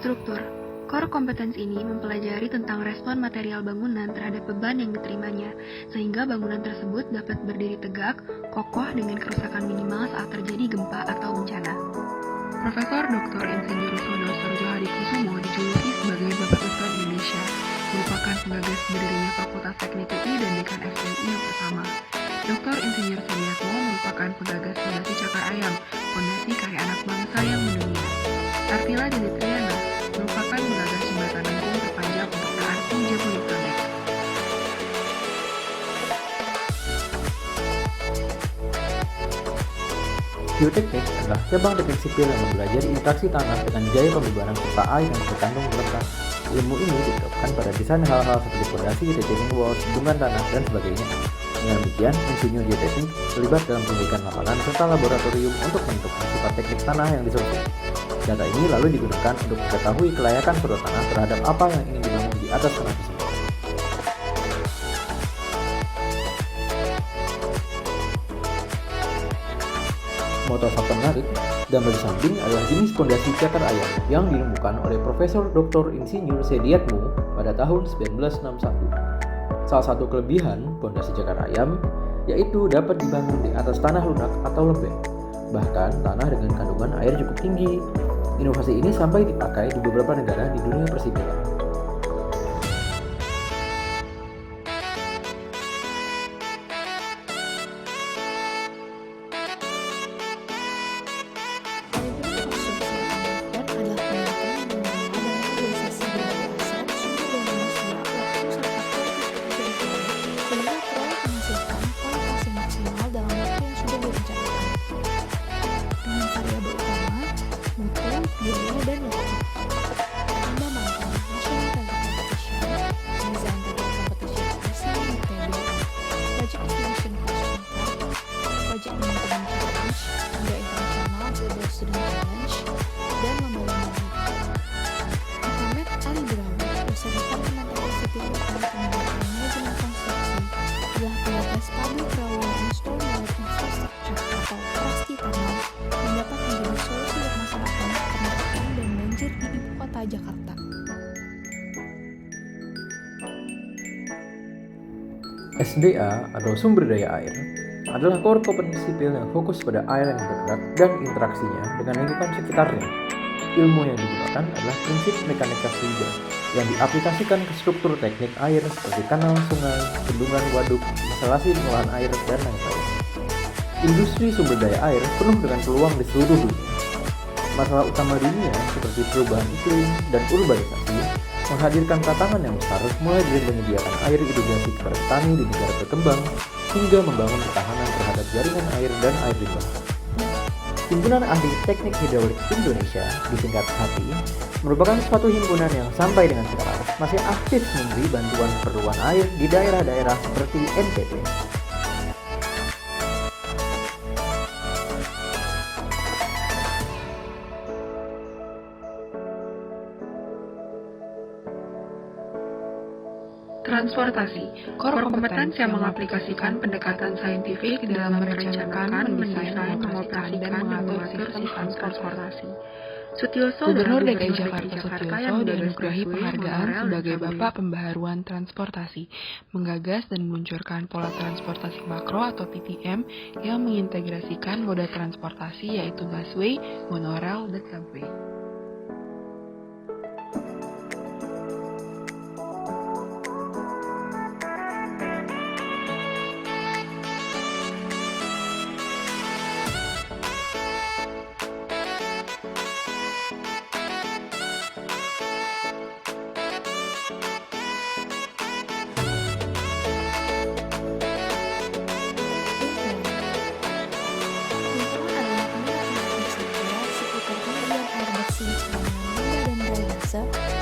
Struktur. Core competence ini mempelajari tentang respon material bangunan terhadap beban yang diterimanya, sehingga bangunan tersebut dapat berdiri tegak, kokoh dengan kerusakan minimal saat terjadi gempa atau bencana. Profesor Dr. Insinyur Sono Sorjo Hadikusumo dijuluki sebagai Bapak Ustad Indonesia, merupakan penggagas berdirinya Fakultas Teknik UI dan Dekan FTUI yang pertama. Dr. Insinyur Suryatmo merupakan penggagas Fondasi Cakar Ayam, fondasi karya anak bangsa yang mendunia. Artila Deli Triana merupakan penggagas jembatan lengkung terpanjang untuk LRT Jabodetabek. Geoteknik adalah cabang teknik sipil yang mempelajari interaksi tanah dengan gaya pembebanan serta air yang terkandung dalam tanah. Ilmu ini diterapkan pada desain hal-hal seperti fondasi, retaining walls, bendungan tanah, dan sebagainya. Dengan demikian, insinyur geoteknik terlibat dalam pendidikan lapangan serta laboratorium untuk menentukan sifat teknik tanah yang disurvei. Data ini lalu digunakan untuk mengetahui kelayakan suatu tanah terhadap apa yang ingin dibangun di atas tanah tersebut. Motor faktor menarik, gambar di samping adalah jenis fondasi cakar ayam yang ditemukan oleh Profesor Dr. Insinyur Suryatmo pada tahun 1961. Salah satu kelebihan fondasi cakar ayam yaitu dapat dibangun di atas tanah lunak atau lembek, bahkan tanah dengan kandungan air cukup tinggi. Inovasi ini sampai dipakai di beberapa negara di dunia persipilan. Jakarta. SDA atau sumber daya air adalah core kompetensi sipil yang fokus pada air yang bergerak dan interaksinya dengan lingkungan sekitarnya. Ilmu yang digunakan adalah prinsip mekanika fluida yang diaplikasikan ke struktur teknik air seperti kanal, sungai, bendungan, waduk, instalasi pengolahan air, dan lain-lain. Industri sumber daya air penuh dengan peluang di seluruh dunia. Masalah utama dunia seperti perubahan iklim dan urbanisasi menghadirkan tantangan yang besar, mulai dari menyediakan air irigasi kepada petani di negara berkembang hingga membangun ketahanan terhadap jaringan air dan air limbah. Himpunan Ahli Teknik Hidrolik Indonesia, disingkat HATI, merupakan suatu himpunan yang sampai dengan sekarang masih aktif memberi bantuan keperluan air di daerah-daerah seperti NTT. Transportasi, core competence yang mengaplikasikan pendekatan saintifik dalam merencanakan, mendesain, mengoperasikan, dan mengatur sistem transportasi. Sutioso, Gubernur DKI Jakarta Sutioso dianugerahi penghargaan sebagai Bapak Pembaharuan Transportasi, menggagas dan meluncurkan pola transportasi makro atau PTM yang mengintegrasikan moda transportasi yaitu busway, monorail, dan subway.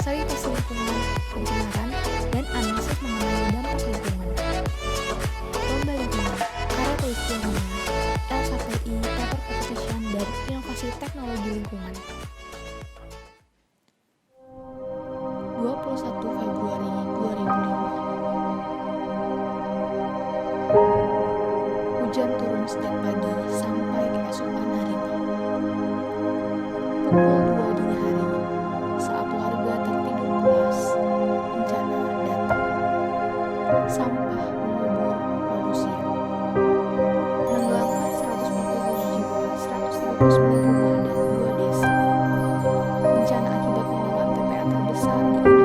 Sanitasi lingkungan, pencemaran, dan analisis mengenai dampak lingkungan. Lomba lingkungan, karya tulis ilmiah, LKPI, paper competition, dan inovasi teknologi lingkungan. 21 Februari 2005. Hujan turun sejak pagi sampai keesokan harinya. Pukul 2 dini hari, saat rumah dan 2 desa. Bencana akibat pembangunan TPA terbesar di Indonesia